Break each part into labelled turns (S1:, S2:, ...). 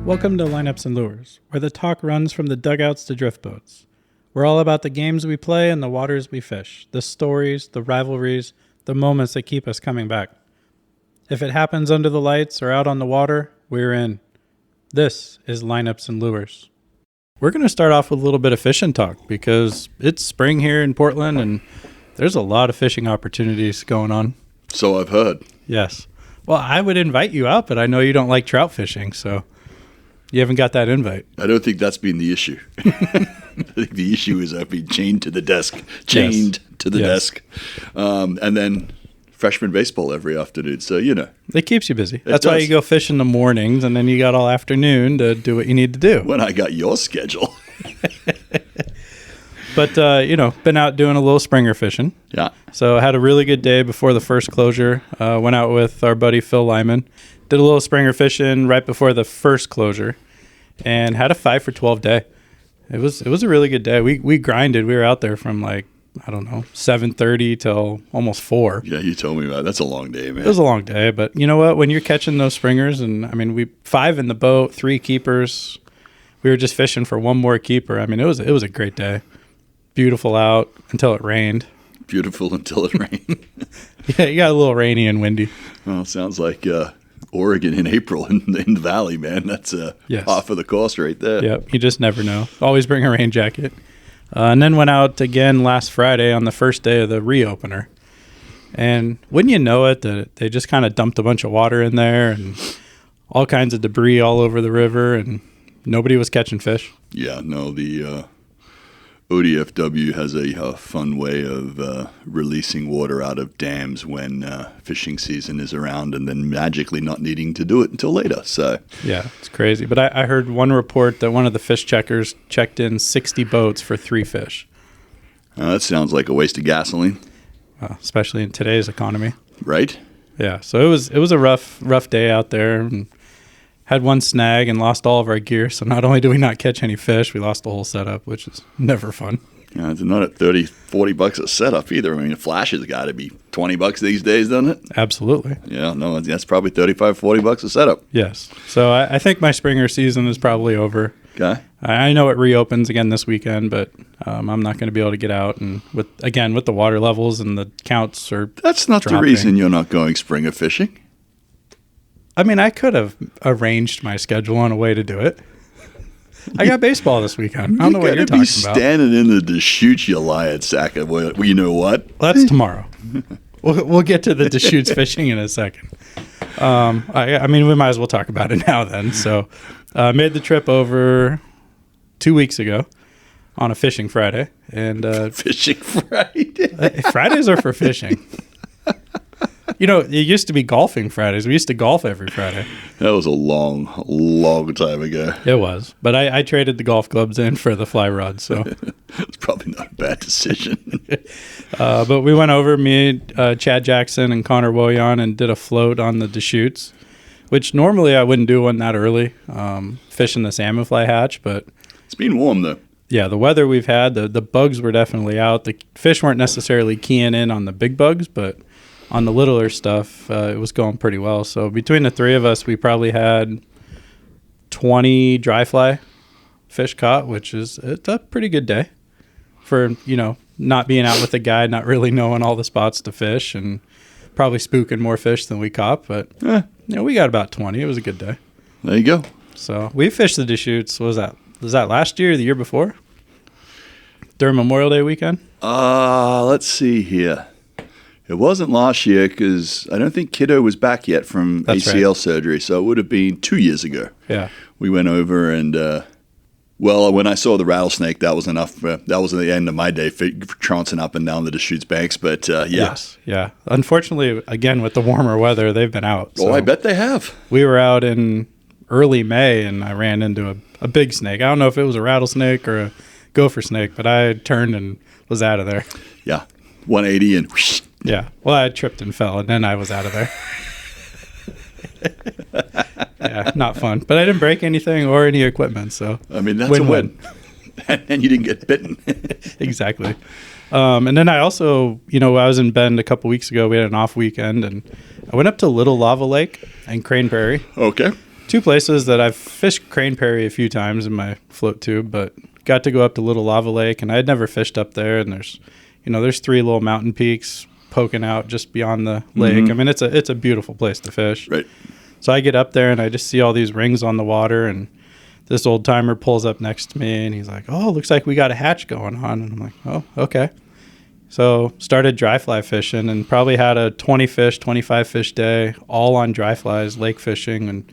S1: Welcome to Lineups and Lures, where the talk runs from the dugouts to drift boats. We're all about the games we play and the waters we fish, the stories, the rivalries, the moments that keep us coming back. If it happens under the lights or out on the water, we're in. This is Lineups and Lures. We're going to start off with a little bit of fishing talk because it's spring here in Portland and there's a lot of fishing opportunities going on.
S2: So I've heard.
S1: Yes. Well, I would invite you out, but I know you don't like trout fishing, so you haven't got that invite.
S2: I don't think that's been the issue. I think the issue is I've been chained to the desk. Desk. And then freshman baseball every afternoon. So, you know.
S1: It keeps you busy. That's why you go fish in the mornings, and then you got all afternoon to do what you need to do.
S2: When I got your schedule.
S1: But, been out doing a little springer fishing.
S2: Yeah.
S1: So I had a really good day before the first closure. Went out with our buddy Phil Lyman. Did a little springer fishing right before the first closure and had a 5 for 12 day. It was a really good day. We grinded. We were out there from 7:30 till almost 4.
S2: Yeah, you told me about it. That's a long day, man.
S1: It was a long day, but you know what? When you're catching those springers, and I mean, we 5 in the boat, 3 keepers. We were just fishing for one more keeper. I mean, it was a great day. Beautiful out until it rained.
S2: Beautiful until it rained.
S1: Yeah, you got a little rainy and windy.
S2: Well, it sounds like Oregon in April in the valley, man. That's half of the cost right there.
S1: Yep, you just never know. Always bring a rain jacket. And then went out again last Friday on the first day of the reopener. And wouldn't you know it, that they just kind of dumped a bunch of water in there and all kinds of debris all over the river, and nobody was catching fish.
S2: Yeah, no, the ODFW has a fun way of releasing water out of dams when fishing season is around, and then magically not needing to do it until later. So
S1: yeah, it's crazy. But I heard one report that one of the fish checkers checked in 60 boats for 3 fish.
S2: That sounds like a waste of gasoline,
S1: especially in today's economy.
S2: Right?
S1: Yeah. So it was a rough day out there. And had one snag and lost all of our gear. So not only do we not catch any fish, we lost the whole setup, which is never fun.
S2: Yeah, it's not at $30-$40 a setup either. I mean, a flash has got to be $20 these days, doesn't it?
S1: Absolutely.
S2: Yeah, no, that's probably $35-$40 a setup.
S1: Yes. So I think my springer season is probably over.
S2: Okay.
S1: I know it reopens again this weekend, but I'm not going to be able to get out. And with the water levels and the counts are
S2: That's not
S1: dropping.
S2: The reason you're not going springer fishing.
S1: I mean, I could have arranged my schedule on a way to do it. I got baseball this weekend. I don't know what you're talking about.
S2: You gotta be standing in the Deschutes, you lion sack. Well, you know what?
S1: Well, that's tomorrow. We'll get to the Deschutes fishing in a second. I mean, we might as well talk about it now then. So made the trip over 2 weeks ago on a fishing Friday. And
S2: Fishing Friday?
S1: Fridays are for fishing. You know, it used to be golfing Fridays. We used to golf every Friday.
S2: That was a long, long time ago.
S1: It was. But I traded the golf clubs in for the fly rod, so.
S2: It's probably not a bad decision.
S1: But we went over, me, Chad Jackson, and Connor Woyan, and did a float on the Deschutes, which normally I wouldn't do one that early, fishing the salmon fly hatch. But
S2: it's been warm, though.
S1: Yeah, the weather we've had, the bugs were definitely out. The fish weren't necessarily keying in on the big bugs, but on the littler stuff, it was going pretty well. So between the 3 of us, we probably had 20 dry fly fish caught, which is it's a pretty good day for, not being out with a guide, not really knowing all the spots to fish, and probably spooking more fish than we caught. But we got about 20. It was a good day.
S2: There you go.
S1: So we fished the Deschutes. Was that last year or the year before? During Memorial Day weekend?
S2: Let's see here. It wasn't last year because I don't think Kiddo was back yet from ACL surgery, so it would have been 2 years ago.
S1: Yeah.
S2: We went over and, when I saw the rattlesnake, that was enough. That was the end of my day trouncing up and down the Deschutes banks, but yeah.
S1: Yes, yeah. Unfortunately, again, with the warmer weather, they've been out.
S2: Oh, I bet they have.
S1: We were out in early May, and I ran into a big snake. I don't know if it was a rattlesnake or a gopher snake, but I turned and was out of there.
S2: Yeah, 180 and whoosh.
S1: Yeah. Well, I tripped and fell, and then I was out of there. Yeah, not fun. But I didn't break anything or any equipment, so
S2: I mean, that's a win. And you didn't get bitten.
S1: Exactly. And then I also, I was in Bend a couple weeks ago. We had an off weekend, and I went up to Little Lava Lake and Crane Prairie.
S2: Okay.
S1: Two places that I've fished crane prairie a few times in my float tube, but got to go up to Little Lava Lake, and I had never fished up there. And there's 3 little mountain peaks poking out just beyond the lake. I mean, it's a beautiful place to fish.
S2: Right.
S1: So I get up there and I just see all these rings on the water, and this old timer pulls up next to me and he's like, "Oh, looks like we got a hatch going on." And I'm like, "Oh, okay." So started dry fly fishing and probably had a 20 fish, 25 fish day, all on dry flies, lake fishing, and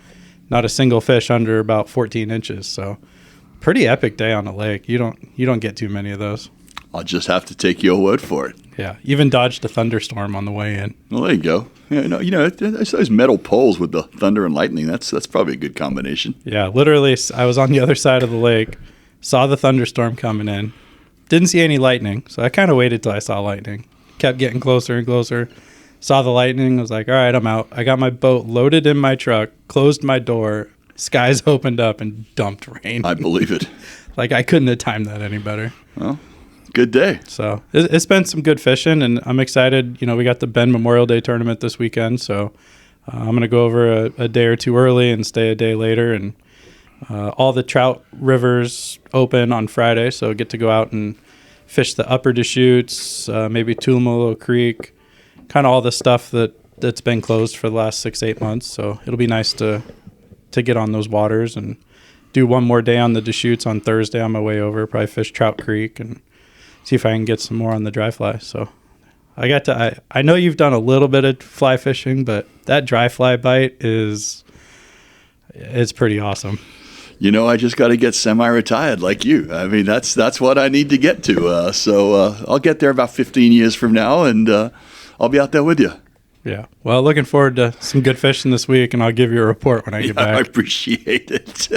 S1: not a single fish under about 14 inches. So pretty epic day on the lake. You don't get too many of those.
S2: I'll just have to take your word for it.
S1: Yeah, even dodged a thunderstorm on the way in.
S2: Well, there you go. Yeah, it's those metal poles with the thunder and lightning. That's probably a good combination.
S1: Yeah, literally, I was on the other side of the lake, saw the thunderstorm coming in, didn't see any lightning, so I kind of waited till I saw lightning. Kept getting closer and closer. Saw the lightning, was like, all right, I'm out. I got my boat loaded in my truck, closed my door, skies opened up, and dumped rain.
S2: I believe it.
S1: Like, I couldn't have timed that any better.
S2: Well, good day.
S1: So it's been some good fishing, and I'm excited. We got the Bend Memorial Day tournament this weekend, so I'm going to go over a day or two early and stay a day later. And all the trout rivers open on Friday, so I get to go out and fish the upper Deschutes, maybe Tulamolo Creek, kind of all the stuff that's been closed for the last 6-8 months. So it'll be nice to get on those waters and do one more day on the Deschutes on Thursday on my way over, probably fish Trout Creek and see if I can get some more on the dry fly. So I know you've done a little bit of fly fishing, but that dry fly bite it's pretty awesome.
S2: I just got to get semi-retired like you. I mean, that's what I need to get to. So I'll get there about 15 years from now, and I'll be out there with you.
S1: Yeah. Well, looking forward to some good fishing this week, and I'll give you a report when I get back.
S2: I appreciate it.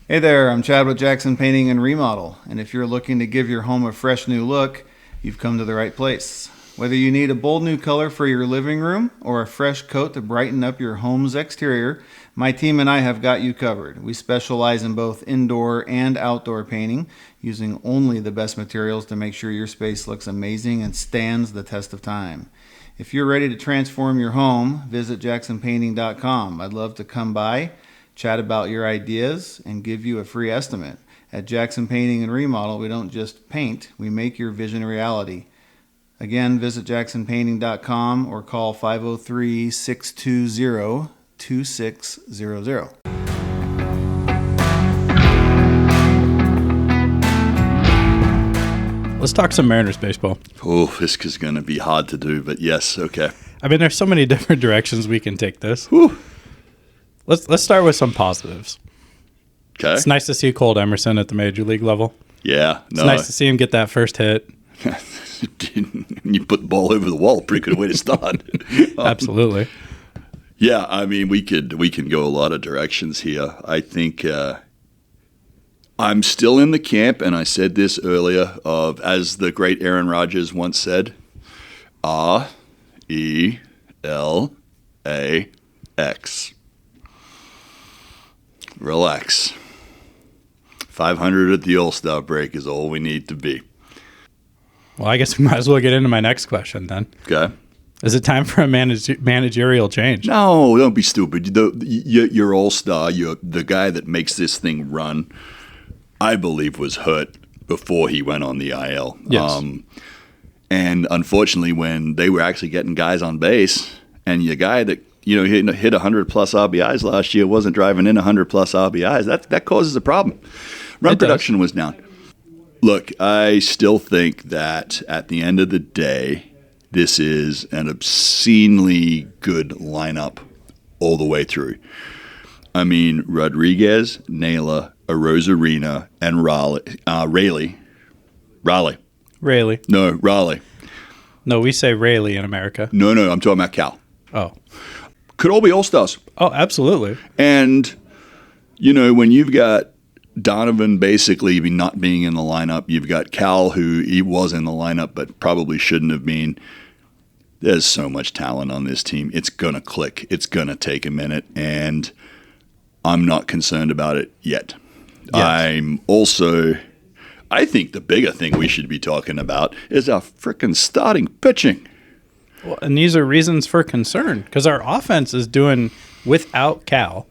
S3: Hey there, I'm Chad with Jackson Painting and Remodel, and if you're looking to give your home a fresh new look, you've come to the right place. Whether you need a bold new color for your living room or a fresh coat to brighten up your home's exterior, my team and I have got you covered. We specialize in both indoor and outdoor painting, using only the best materials to make sure your space looks amazing and stands the test of time. If you're ready to transform your home, visit jacksonpainting.com. I'd love to come by, chat about your ideas, and give you a free estimate. At Jackson Painting and Remodel, we don't just paint, we make your vision a reality. Again, visit jacksonpainting.com or call 503-620-2600.
S1: Let's talk some Mariners baseball.
S2: Oh, this is going to be hard to do, but yes, okay.
S1: I mean, there's so many different directions we can take this.
S2: Whew.
S1: Let's start with some positives.
S2: Okay.
S1: It's nice to see Colt Emerson at the major league level.
S2: Yeah.
S1: It's nice to see him get that first hit.
S2: You put the ball over the wall, pretty good way to start.
S1: Absolutely.
S2: Yeah, I mean, we can go a lot of directions here. I think I'm still in the camp, and I said this earlier, of, as the great Aaron Rodgers once said, RELAX. Relax. 500 at the All-Star break is all we need to be.
S1: Well, I guess we might as well get into my next question then.
S2: Okay.
S1: Is it time for a managerial change?
S2: No, don't be stupid. Your All-Star, the guy that makes this thing run, I believe was hurt before he went on the IL.
S1: Yes.
S2: And unfortunately, when they were actually getting guys on base, and your guy that hit 100-plus RBIs last year wasn't driving in 100-plus RBIs, that causes a problem. Run production was down. Look, I still think that at the end of the day, this is an obscenely good lineup all the way through. I mean, Rodriguez, Naylor, Arozarena, and Raleigh. No, Raleigh.
S1: No, we say Rayleigh in America.
S2: No, I'm talking about Cal.
S1: Oh.
S2: Could all be All-Stars.
S1: Oh, absolutely.
S2: And, when you've got Donovan basically not being in the lineup, you've got Cal, who he was in the lineup but probably shouldn't have been. There's so much talent on this team. It's going to click. It's going to take a minute, and I'm not concerned about it yet. Yes. I think the bigger thing we should be talking about is our frickin' starting pitching.
S1: Well, and these are reasons for concern because our offense is doing, without Cal,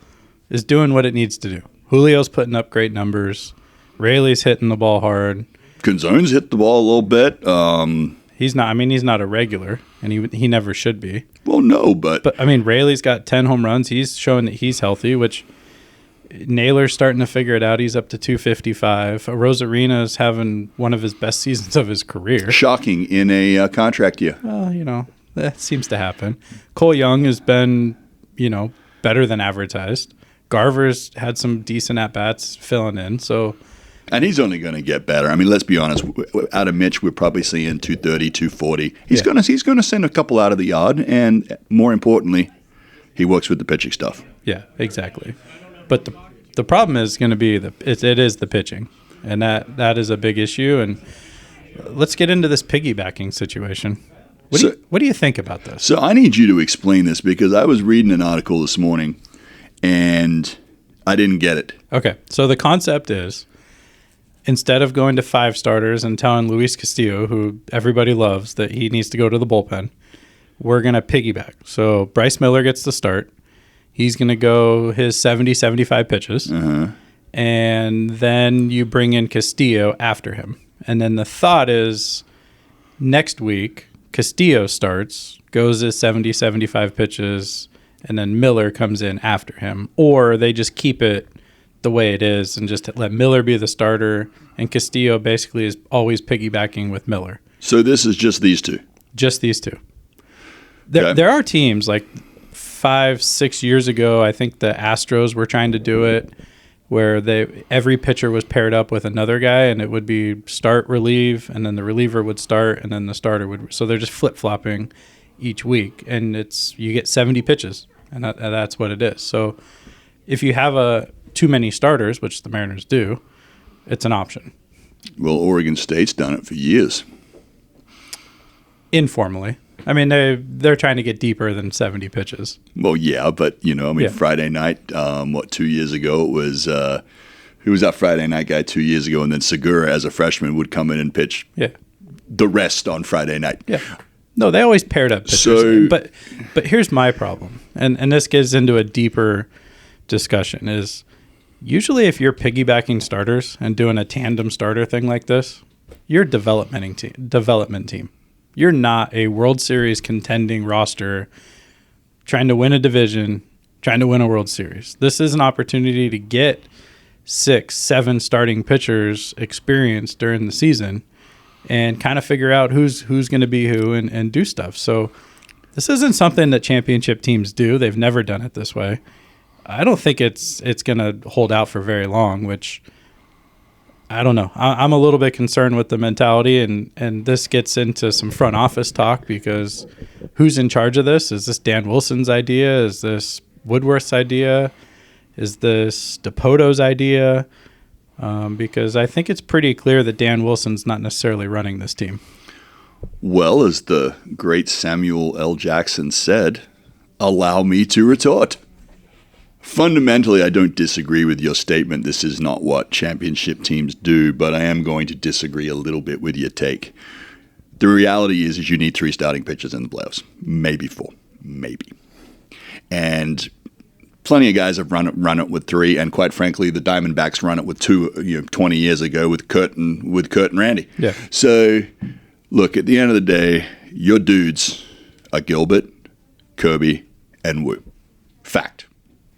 S1: is doing what it needs to do. Julio's putting up great numbers. Rayleigh's hitting the ball hard.
S2: Canzone's hit the ball a little bit.
S1: He's not. I mean, he's not a regular, and he never should be.
S2: Well, no, but
S1: I mean, Rayleigh's got 10 home runs. He's showing that he's healthy, which Naylor's starting to figure it out. He's up to 255. Rosarina's having one of his best seasons of his career.
S2: Shocking in a contract year.
S1: Well, that seems to happen. Cole Young has been, better than advertised. Garver's had some decent at-bats filling in, so...
S2: And he's only going to get better. I mean, let's be honest. Out of Mitch, we're probably seeing 230, 240. He's going to send a couple out of the yard, and more importantly, he works with the pitching stuff.
S1: Yeah, exactly. But the problem is going to be it is the pitching, and that is a big issue. And let's get into this piggybacking situation. What do you think about this?
S2: So I need you to explain this because I was reading an article this morning, and I didn't get it.
S1: Okay, so the concept is, instead of going to 5 starters and telling Luis Castillo, who everybody loves, that he needs to go to the bullpen, we're going to piggyback. So Bryce Miller gets the start. He's going to go his 70, 75 pitches.
S2: Uh-huh.
S1: And then you bring in Castillo after him. And then the thought is next week, Castillo starts, goes his 70, 75 pitches, and then Miller comes in after him. Or they just keep it the way it is and just let Miller be the starter, and Castillo basically is always piggybacking with Miller.
S2: So this is just these two?
S1: Just these two. There are teams like 5-6 years ago, I think the Astros were trying to do it, where every pitcher was paired up with another guy, and it would be start, relieve, and then the reliever would start, and then the starter would. So they're just flip-flopping each week, and you get 70 pitches, and that's what it is. So if you have too many starters, which the Mariners do, it's an option.
S2: Well, Oregon State's done it for years.
S1: Informally. I mean, they're trying to get deeper than 70 pitches.
S2: Well, yeah, but, Friday night, 2 years ago, it was who was that Friday night guy 2 years ago? And then Segura, as a freshman, would come in and pitch the rest on Friday night.
S1: Yeah. No, they always paired up pitchers. But here's my problem, and this gets into a deeper discussion, is usually if you're piggybacking starters and doing a tandem starter thing like this, you're a development team. You're not a World Series contending roster trying to win a division, trying to win a World Series. This is an opportunity to get 6-7 starting pitchers experience during the season and kind of figure out who's going to be who and do stuff. So this isn't something that championship teams do. They've never done it this way. I don't think it's going to hold out for very long, which I don't know. I'm a little bit concerned with the mentality, and this gets into some front office talk because who's in charge of this? Is this Dan Wilson's idea? Is this Woodworth's idea? Is this DePoto's idea? Because I think it's pretty clear that Dan Wilson's not necessarily running this team.
S2: Well, as the great Samuel L. Jackson said, allow me to retort. Fundamentally, I don't disagree with your statement. This is not what championship teams do, but I am going to disagree a little bit with your take. The reality is you need 3 starting pitchers in the playoffs. Maybe 4. Maybe. And plenty of guys have run it with 3, and quite frankly, the Diamondbacks run it with 2 20 years ago with Kurt and Randy.
S1: Yeah.
S2: So, look, at the end of the day, your dudes are Gilbert, Kirby, and Wu. Fact.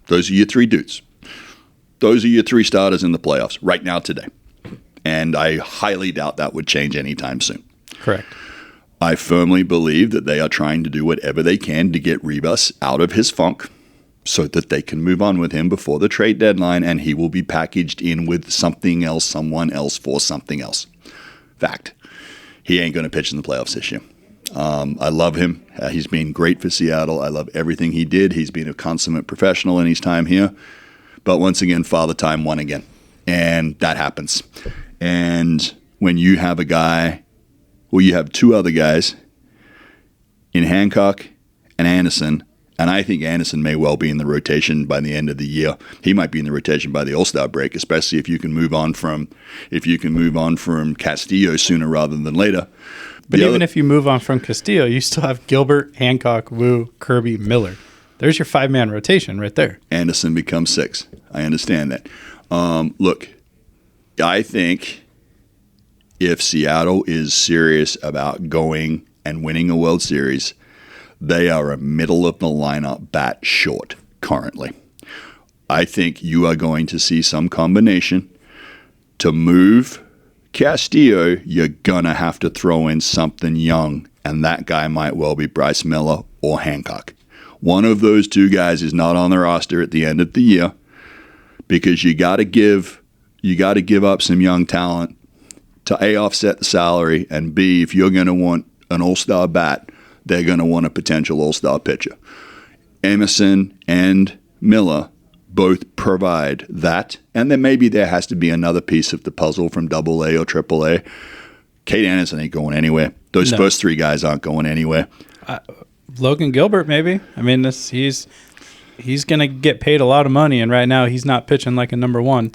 S2: Those are your 3 dudes. Those are your 3 starters in the playoffs right now today. And I highly doubt that would change anytime soon.
S1: Correct.
S2: I firmly believe that they are trying to do whatever they can to get Rivas out of his funk so that they can move on with him before the trade deadline, and he will be packaged in with something else, someone else for something else. Fact. He ain't going to pitch in the playoffs this year. I love him. He's been great for Seattle. I love everything he did. He's been a consummate professional in his time here. But once again, Father Time won again. And that happens. And when you have a guy, well, you have 2 other guys in Hancock and Anderson, and I think Anderson may well be in the rotation by the end of the year. He might be in the rotation by the All-Star break, especially if you can move on from Castillo sooner rather than later.
S1: But even if you move on from Castillo, you still have Gilbert, Hancock, Wu, Kirby, Miller. There's your 5-man rotation right there.
S2: Anderson becomes 6. I understand that. Look, I think if Seattle is serious about going and winning a World Series, they are a middle-of-the-lineup bat short currently. I think you are going to see some combination. To move Castillo, you're going to have to throw in something young, and that guy might well be Bryce Miller or Hancock. One of those two guys is not on the roster at the end of the year because you got to give up some young talent to A, offset the salary, and B, if you're going to want an all-star bat, they're going to want a potential all-star pitcher. Emerson and Miller both provide that, and then maybe there has to be another piece of the puzzle from AA or AAA. Kate Anderson ain't going anywhere. Those first 3 guys aren't going anywhere.
S1: Logan Gilbert, maybe. I mean, he's going to get paid a lot of money, and right now he's not pitching like a number 1.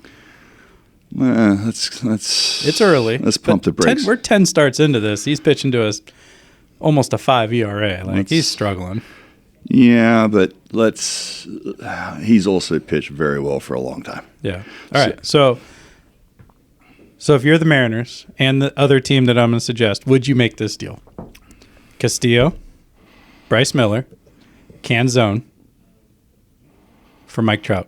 S1: It's early.
S2: Let's pump the brakes.
S1: We're 10 starts into this. He's pitching to us almost a 5 ERA. He's struggling.
S2: Yeah, but he's also pitched very well for a long time.
S1: Yeah. All right. So if you're the Mariners and the other team that I'm going to suggest, would you make this deal? Castillo, Bryce Miller, Canzone for Mike Trout.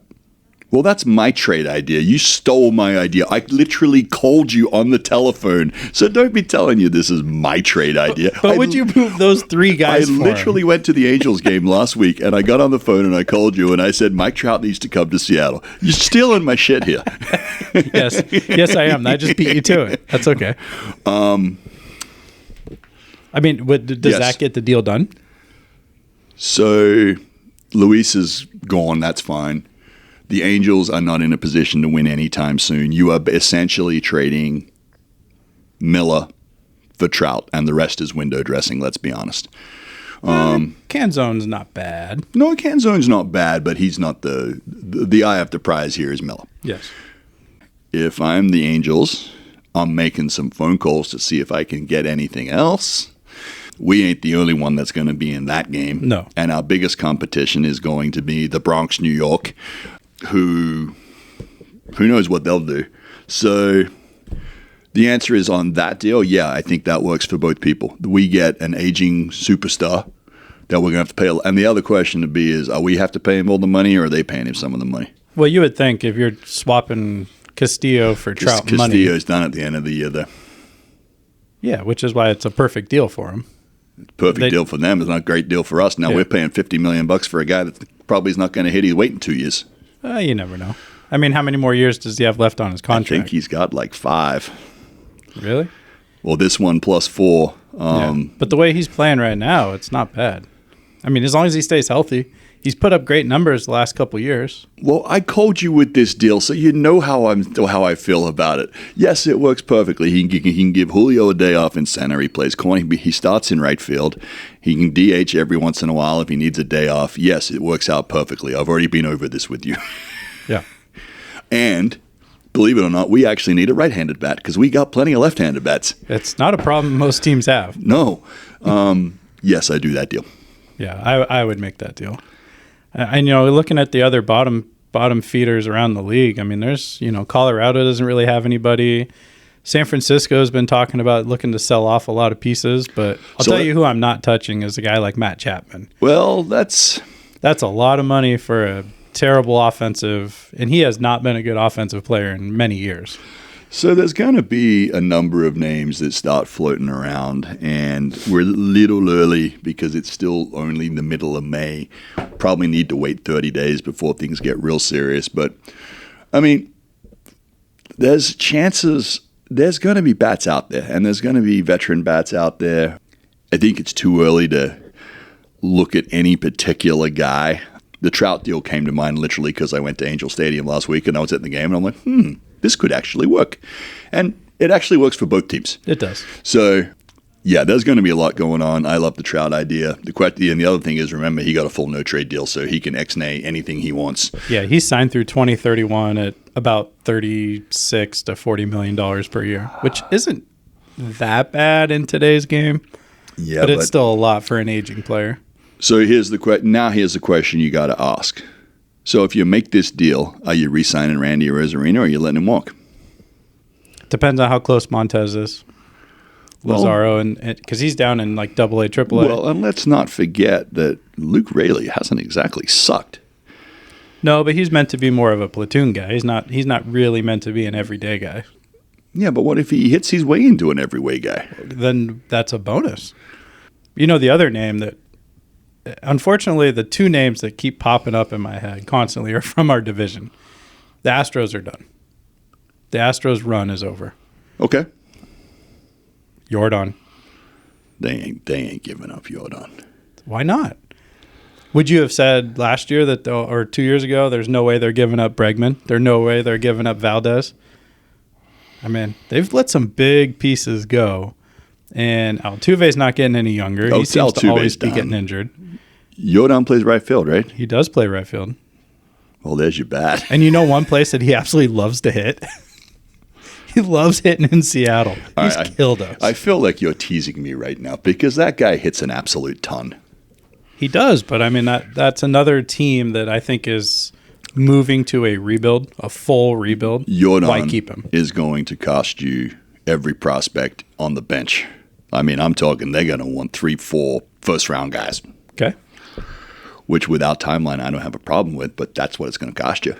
S2: Well, that's my trade idea. You stole my idea. I literally called you on the telephone. So don't be telling you this is my trade idea.
S1: But would you move those 3 guys
S2: I literally went to the Angels game last week, and I got on the phone and I called you, and I said, Mike Trout needs to come to Seattle. You're stealing my shit here.
S1: Yes, I am. I just beat you to it. That's okay. I mean, does that get the deal done?
S2: So Luis is gone. That's fine. The Angels are not in a position to win anytime soon. You are essentially trading Miller for Trout, and the rest is window dressing, let's be honest.
S1: Canzone's not bad.
S2: No, Canzone's not bad, but he's not the eye of the prize here is Miller.
S1: Yes.
S2: If I'm the Angels, I'm making some phone calls to see if I can get anything else. We ain't the only one that's going to be in that game.
S1: No.
S2: And our biggest competition is going to be the Bronx, New York, who knows what they'll do. So the answer is on that deal, yeah, I think that works for both people. We get an aging superstar that we're going to have to pay. And the other question to be is, are we have to pay him all the money, or are they paying him some of the money?
S1: Well, you would think if you're swapping Castillo for Trout money.
S2: Castillo's done at the end of the year, though.
S1: Yeah, which is why it's a perfect deal for him.
S2: Perfect deal for them. It's not a great deal for us. Now we're paying $50 million for a guy that probably is not going to hit his weight in 2 years.
S1: You never know. I mean, how many more years does he have left on his contract?
S2: I think he's got like 5.
S1: Really?
S2: Well, this one plus 4.
S1: But the way he's playing right now, it's not bad. I mean, as long as he stays healthy, he's put up great numbers the last couple of years.
S2: Well, I called you with this deal, so you know how I feel about it. Yes, it works perfectly. He can give Julio a day off in center. He plays corner. He starts in right field. He can DH every once in a while if he needs a day off. Yes, it works out perfectly. I've already been over this with you.
S1: Yeah.
S2: And believe it or not, we actually need a right-handed bat because we got plenty of left-handed bats.
S1: It's not a problem most teams have.
S2: No. Yes, I do that deal.
S1: Yeah, I would make that deal. And, looking at the other bottom feeders around the league, I mean, there's, Colorado doesn't really have anybody. San Francisco's been talking about looking to sell off a lot of pieces, but I'll tell you who I'm not touching is a guy like Matt Chapman.
S2: Well, that's
S1: a lot of money for a terrible offensive, and he has not been a good offensive player in many years.
S2: So there's going to be a number of names that start floating around, and we're a little early because it's still only the middle of May. Probably need to wait 30 days before things get real serious. But, I mean, there's chances. There's going to be bats out there, and there's going to be veteran bats out there. I think it's too early to look at any particular guy. The Trout deal came to mind literally because I went to Angel Stadium last week, and I was at the game, and I'm like, this could actually work. And it actually works for both teams.
S1: It does.
S2: So, yeah, there's going to be a lot going on. I love the Trout idea. And the other thing is, remember, he got a full no-trade deal, so he can ex-nay anything he wants.
S1: Yeah, he's signed through 2031 at about $36 to $40 million per year, which isn't that bad in today's game,
S2: Yeah,
S1: but it's still a lot for an aging player.
S2: So here's the question you got to ask. So if you make this deal, are you re-signing Randy Arozarena or are you letting him walk?
S1: Depends on how close Montez is. Lazaro, and because he's down in like AA, AAA.
S2: Well, and let's not forget that Luke Raley hasn't exactly sucked.
S1: No, but he's meant to be more of a platoon guy. He's not really meant to be an everyday guy.
S2: Yeah, but what if he hits his way into an every-way guy?
S1: Then that's a bonus. You know, the other name that, unfortunately, the two names that keep popping up in my head constantly are from our division. The Astros are done. The Astros run is over.
S2: Okay.
S1: Jordan.
S2: They ain't giving up Jordan.
S1: Why not? Would you have said last year that, or 2 years ago, there's no way they're giving up Bregman? There's no way they're giving up Valdez? I mean, they've let some big pieces go, and Altuve's not getting any younger. He seems to always be getting injured.
S2: Jordan plays right field, right?
S1: He does play right field.
S2: Well, there's your bat.
S1: And you know one place that he absolutely loves to hit? He loves hitting in Seattle. He's killed us.
S2: I feel like you're teasing me right now because that guy hits an absolute ton.
S1: He does, but I mean, that's another team that I think is moving to a rebuild, a full rebuild.
S2: Jordan
S1: Why keep him?
S2: Is going to cost you every prospect on the bench. I mean, I'm talking they're going to want 3-4 first-round guys.
S1: Okay.
S2: Which without timeline, I don't have a problem with, but that's what it's going to cost you.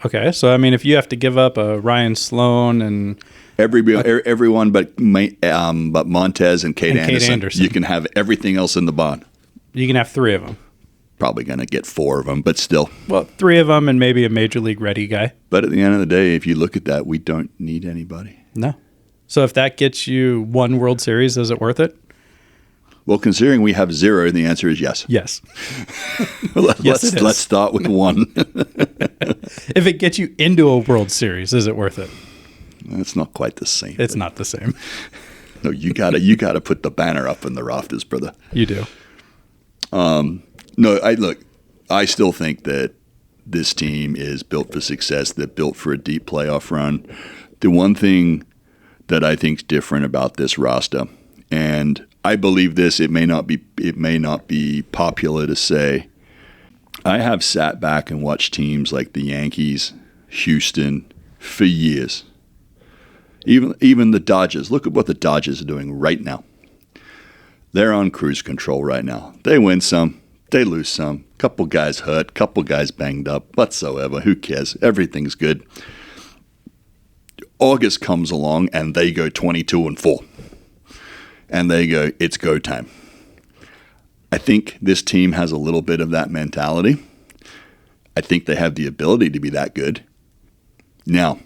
S1: Okay, so I mean, if you have to give up a Ryan Sloan and
S2: everyone but Montez and Kate Anderson, you can have everything else in the bond.
S1: You can have 3 of them.
S2: Probably going to get 4 of them, but still.
S1: Well, 3 of them and maybe a major league ready guy.
S2: But at the end of the day, if you look at that, we don't need anybody.
S1: No. So if that gets you 1 World Series, is it worth it?
S2: Well, considering we have 0, the answer is yes.
S1: Yes.
S2: Let's start with 1.
S1: If it gets you into a World Series, is it worth it?
S2: It's not quite the same.
S1: It's not the same.
S2: No, you gotta put the banner up in the rafters, brother.
S1: You do.
S2: No, I still think that this team is built for success. They're built for a deep playoff run. The one thing that I think is different about this roster, and I believe this, it may not be popular to say, I have sat back and watched teams like the Yankees, Houston, for years. Even the Dodgers. Look at what the Dodgers are doing right now. They're on cruise control right now. They win some, they lose some. Couple guys hurt, couple guys banged up, whatsoever. Who cares? Everything's good. August comes along and they go 22-4. And they go, it's go time. I think this team has a little bit of that mentality. I think they have the ability to be that good. Now,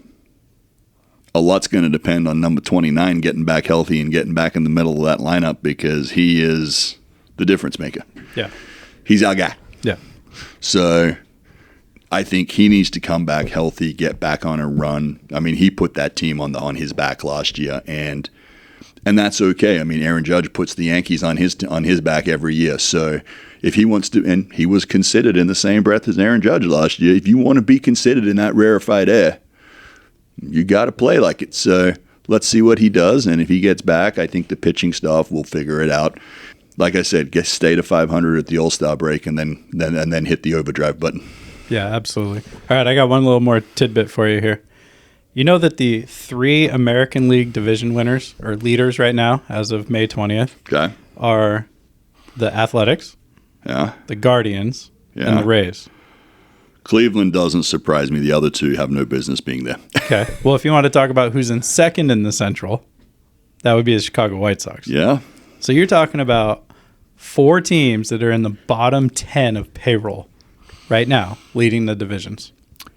S2: a lot's going to depend on number 29 getting back healthy and getting back in the middle of that lineup because he is the difference maker.
S1: Yeah.
S2: He's our guy.
S1: Yeah.
S2: So I think he needs to come back healthy, get back on a run. I mean, he put that team on his back last year, and that's okay. I mean, Aaron Judge puts the Yankees on his back every year. So if he wants to, and he was considered in the same breath as Aaron Judge last year, if you want to be considered in that rarefied air, you got to play like it. So let's see what he does. And if he gets back, I think the pitching staff will figure it out. Like I said, stay to 500 at the All-Star break and then hit the overdrive button.
S1: Yeah, absolutely. All right, I got one little more tidbit for you here. You know that the 3 American League division winners or leaders right now, as of May 20th,
S2: okay,
S1: are the Athletics, the Guardians, and the Rays.
S2: Cleveland doesn't surprise me. The other 2 have no business being there.
S1: Okay. Well, if you want to talk about who's in second in the Central, that would be the Chicago White Sox.
S2: Yeah.
S1: So you're talking about 4 teams that are in the bottom 10 of payroll right now, leading the divisions.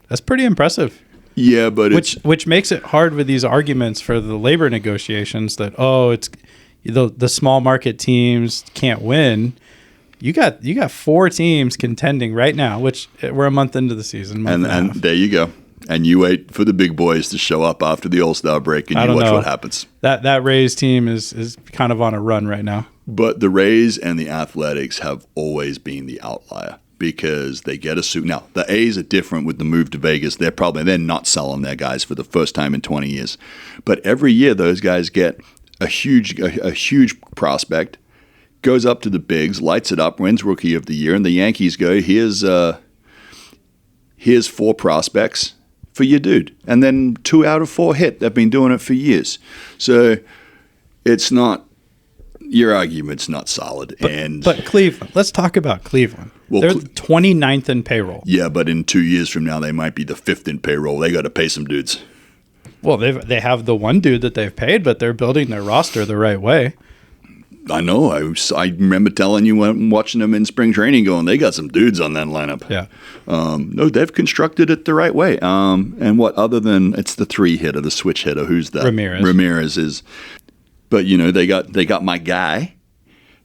S1: That's pretty impressive.
S2: Yeah, but
S1: which makes it hard with these arguments for the labor negotiations that it's the small market teams can't win. You got 4 teams contending right now, which we're a month into the season.
S2: And there you go. And you wait for the big boys to show up after the All-Star break, and you watch what happens.
S1: That Rays team is kind of on a run right now.
S2: But the Rays and the Athletics have always been the outlier because they get a suit. Now, the A's are different with the move to Vegas. They're not selling their guys for the first time in 20 years. But every year those guys get a huge prospect, goes up to the bigs, lights it up, wins Rookie of the Year, and the Yankees go, here's 4 prospects for your dude. And then 2 out of 4 hit. They've been doing it for years. So it's not, your argument's not solid.
S1: But Cleveland, let's talk about Cleveland.
S2: Well,
S1: they're 29th in payroll.
S2: Yeah, but in 2 years from now, they might be the 5th in payroll. They got to pay some dudes.
S1: Well, they have the one dude that they've paid, but they're building their roster the right way.
S2: I know. I remember telling you when watching them in spring training going, they got some dudes on that lineup.
S1: Yeah.
S2: No, they've constructed it the right way. And what other than it's the 3 hitter, the switch hitter, who's that? Ramirez is. But, you know, they got my guy.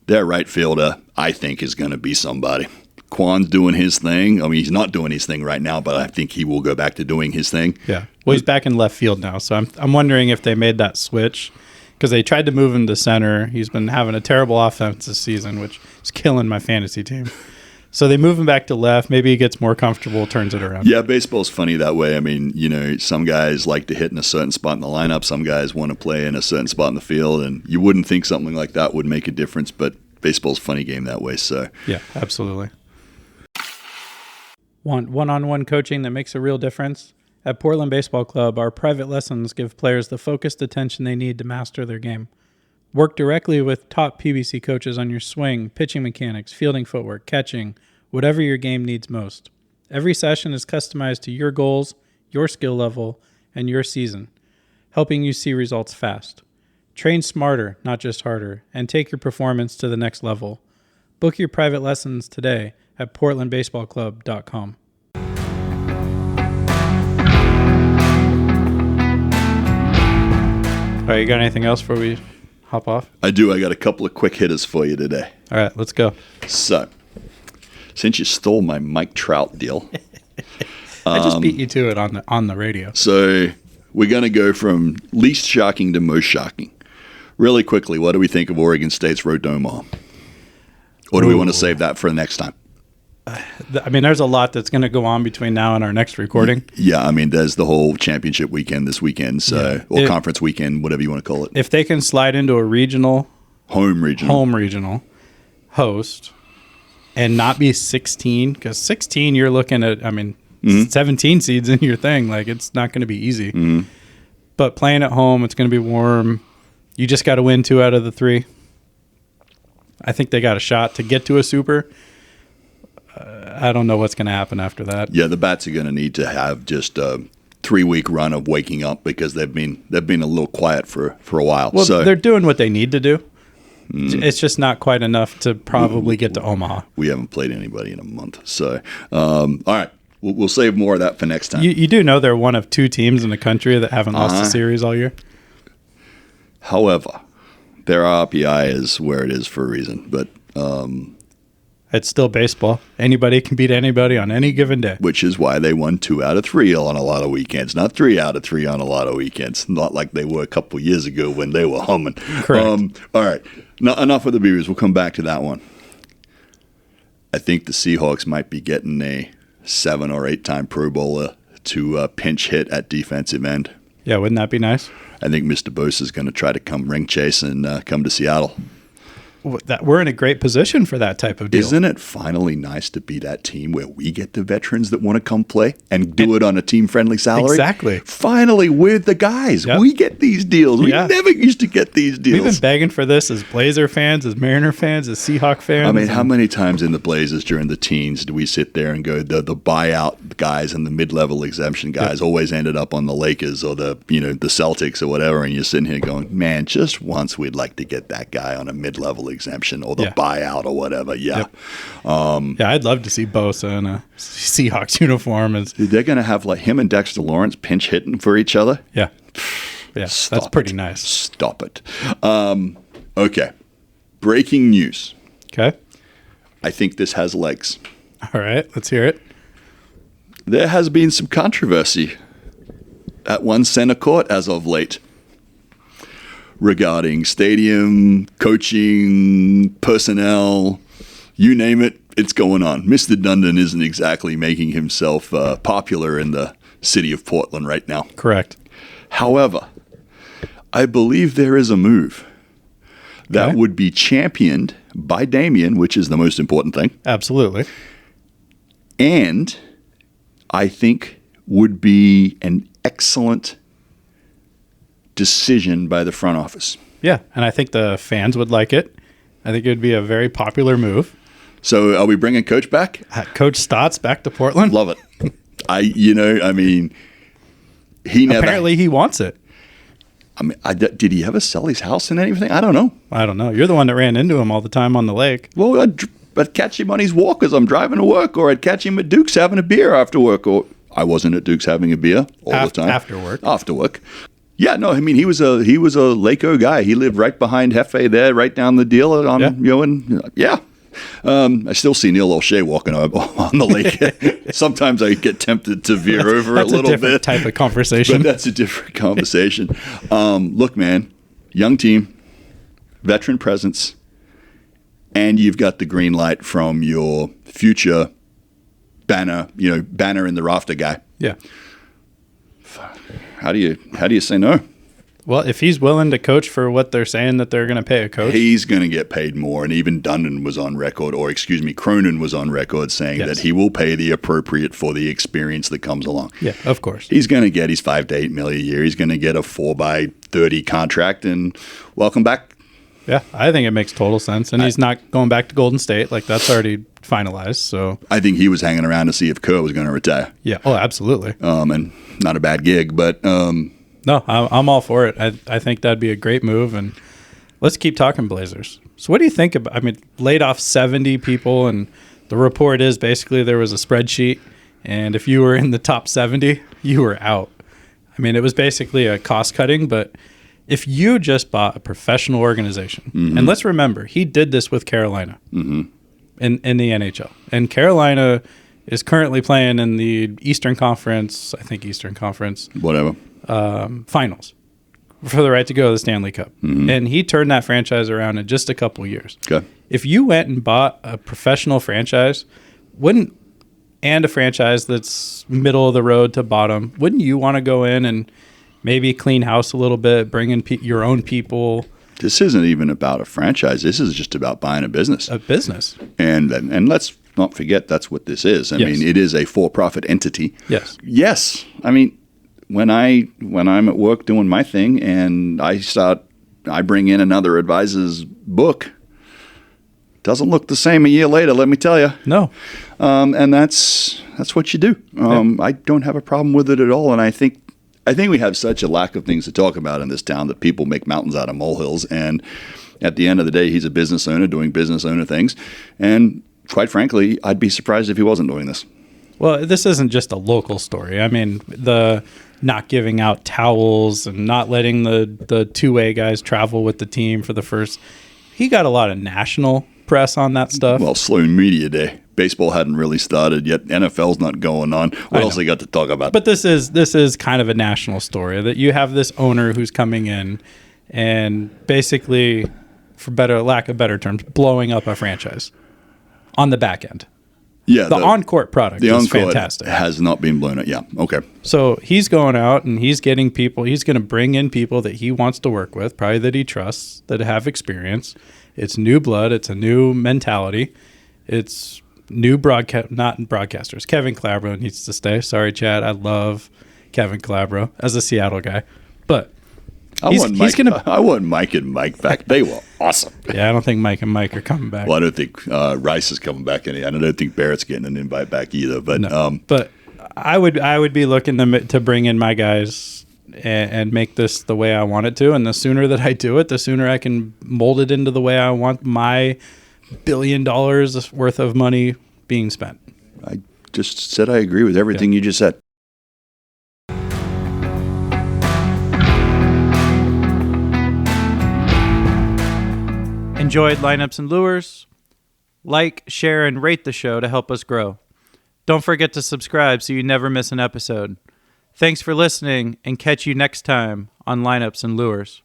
S2: Their right fielder, I think, is going to be somebody. Kwan's doing his thing. I mean, he's not doing his thing right now, but I think he will go back to doing his thing.
S1: Yeah. Well, he's back in left field now, so I'm wondering if they made that switch because they tried to move him to center. He's been having a terrible offense this season, which is killing my fantasy team. So they move him back to left. Maybe he gets more comfortable, turns it around.
S2: Yeah, baseball's funny that way. I mean, you know, some guys like to hit in a certain spot in the lineup. Some guys want to play in a certain spot in the field, and you wouldn't think something like that would make a difference, but baseball's a funny game that way. So
S1: yeah, absolutely. Want one-on-one coaching that makes a real difference? At Portland Baseball Club, our private lessons give players the focused attention they need to master their game. Work directly with top PBC coaches on your swing, pitching mechanics, fielding footwork, catching, whatever your game needs most. Every session is customized to your goals, your skill level, and your season, helping you see results fast. Train smarter, not just harder, and take your performance to the next level. Book your private lessons today at portlandbaseballclub.com. All right, you got anything else before we hop off?
S2: I do. I got a couple of quick hitters for you today.
S1: All right, let's go.
S2: So, since you stole my Mike Trout deal,
S1: I just beat you to it on the radio.
S2: So we're going to go from least shocking to most shocking. Really quickly, what do we think of Oregon State's road to Omaha? Or do we want to save that for next time?
S1: I mean, there's a lot that's going to go on between now and our next recording.
S2: Yeah, I mean, there's the whole championship weekend this weekend, so or conference weekend, whatever you want to call it.
S1: If they can slide into a home regional host and not be 16, because 16 you're looking at, 17 seeds in your thing. Like, it's not going to be easy.
S2: Mm-hmm.
S1: But playing at home, it's going to be warm. You just got to win 2 out of the 3. I think they got a shot to get to a super. I don't know what's going to happen after that.
S2: Yeah, the Bats are going to need to have just a 3-week run of waking up because they've been a little quiet for a while.
S1: Well,
S2: so
S1: they're doing what they need to do. It's just not quite enough to probably get to Omaha.
S2: We haven't played anybody in a month. So, all right, we'll save more of that for next time.
S1: You do know they're one of 2 teams in the country that haven't lost a series all year?
S2: However, their RPI is where it is for a reason, but
S1: it's still baseball. Anybody can beat anybody on any given day.
S2: Which is why they won 2 out of 3 on a lot of weekends, not 3 out of 3 on a lot of weekends. Not like they were a couple years ago when they were humming.
S1: Correct.
S2: All right, enough of the Beavers. We'll come back to that one. I think the Seahawks might be getting a 7 or 8 time Pro Bowler to pinch hit at defensive end.
S1: Yeah, wouldn't that be nice?
S2: I think Mr. Bosa is going to try to come ring chase and come to Seattle.
S1: We're in a great position for that type of deal.
S2: Isn't it finally nice to be that team where we get the veterans that want to come play and do it on a team-friendly salary?
S1: Exactly.
S2: Finally, we're the guys. Yep. We get these deals. We never used to get these deals.
S1: We've been begging for this as Blazer fans, as Mariner fans, as Seahawk fans.
S2: I mean, how many times in the Blazers during the teens do we sit there and go, the buyout guys and the mid-level exemption guys always ended up on the Lakers or the Celtics or whatever, and you're sitting here going, man, just once we'd like to get that guy on a mid-level exemption or the buyout or whatever. Yeah.
S1: Yep. I'd love to see Bosa in a Seahawks uniform.
S2: They're going to have like him and Dexter Lawrence pinch hitting for each other.
S1: Yeah. Yeah. That's pretty nice.
S2: Stop it. Okay. Breaking news.
S1: Okay.
S2: I think this has legs.
S1: All right. Let's hear it.
S2: There has been some controversy at one center court as of late regarding stadium, coaching, personnel, you name it, it's going on. Mr. Dundon isn't exactly making himself popular in the city of Portland right now.
S1: Correct.
S2: However, I believe there is a move that would be championed by Damien, which is the most important thing.
S1: Absolutely.
S2: And I think would be an excellent decision by the front office.
S1: Yeah, and I think the fans would like it. I think it would be a very popular move.
S2: So are we bringing Coach back?
S1: Coach Stotts back to Portland?
S2: Love it. He never...
S1: Apparently he wants it.
S2: I mean, did he ever sell his house and anything? I don't know.
S1: You're the one that ran into him all the time on the lake.
S2: Well, I'd catch him on his walk as I'm driving to work, or I'd catch him at Duke's having a beer after work, or I wasn't at Duke's having a beer all the time.
S1: After work.
S2: After work. Yeah, no, I mean, he was a Laco guy. He lived right behind Hefe there, right down the deal. I still see Neil O'Shea walking on the lake. Sometimes I get tempted to veer over a little bit.
S1: That's a different type of conversation.
S2: But that's a different conversation. Look, man, young team, veteran presence, and you've got the green light from your future banner in the rafter guy.
S1: Yeah.
S2: How do you say no?
S1: Well, if he's willing to coach for what they're saying that they're going to pay a coach,
S2: he's going to get paid more. And even Cronin was on record saying that he will pay the appropriate for the experience that comes along.
S1: Yeah, of course.
S2: He's going to get his $5 to $8 million a year. He's going to get a 4x30 contract, and welcome back.
S1: Yeah, I think it makes total sense. And he's not going back to Golden State. Like, that's already finalized. So
S2: I think he was hanging around to see if Kerr was going to retire.
S1: Yeah. Oh, absolutely.
S2: And not a bad gig, but
S1: no, I'm all for it. I think that'd be a great move. And let's keep talking Blazers. So what do you think about, laid off 70 people, and the report is basically there was a spreadsheet, and if you were in the top 70, you were out. It was basically a cost cutting, but if you just bought a professional organization, and let's remember, he did this with Carolina in the NHL. And Carolina is currently playing in the Eastern Conference,
S2: whatever.
S1: Finals for the right to go to the Stanley Cup. And he turned that franchise around in just a couple years.
S2: Okay.
S1: If you went and bought a professional franchise, and a franchise that's middle of the road to bottom, wouldn't you want to go in and maybe clean house a little bit, bring in your own people?
S2: This isn't even about a franchise. This is just about buying a business.
S1: A business.
S2: And let's not forget that's what this is. I mean, it is a for-profit entity.
S1: Yes.
S2: Yes. When I'm at work doing my thing and I bring in another advisor's book, doesn't look the same a year later, let me tell you.
S1: No.
S2: And that's what you do. I don't have a problem with it at all. And I think we have such a lack of things to talk about in this town that people make mountains out of molehills. And at the end of the day, he's a business owner doing business owner things. And quite frankly, I'd be surprised if he wasn't doing this.
S1: Well, this isn't just a local story. The not giving out towels and not letting the two-way guys travel with the team for the first. He got a lot of national press on that stuff.
S2: Well, slow media day. Baseball hadn't really started yet. NFL's not going on. What else they got to talk about?
S1: But this is kind of a national story that you have this owner who's coming in and basically, for lack of better terms, blowing up a franchise on the back end.
S2: Yeah,
S1: the on-court product is fantastic.
S2: Has not been blown up. Yeah, okay.
S1: So he's going out and he's getting people. He's going to bring in people that he wants to work with, probably that he trusts, that have experience. It's new blood. It's a new mentality. It's new not broadcasters. Kevin Calabro needs to stay. Sorry, Chad. I love Kevin Calabro as a Seattle guy, but
S2: I want Mike and Mike back. They were awesome.
S1: Yeah, I don't think Mike and Mike are coming back.
S2: Well, I don't think Rice is coming back any. I don't think Barrett's getting an invite back either. But
S1: but I would be looking to bring in my guys and make this the way I want it to. And the sooner that I do it, the sooner I can mold it into the way I want my $1 billion worth of money being spent.
S2: I just said I agree with everything you just said.
S1: Enjoyed Lineups and Lures? Like, share, and rate the show to help us grow. Don't forget to subscribe so you never miss an episode. Thanks for listening, and catch you next time on Lineups and Lures.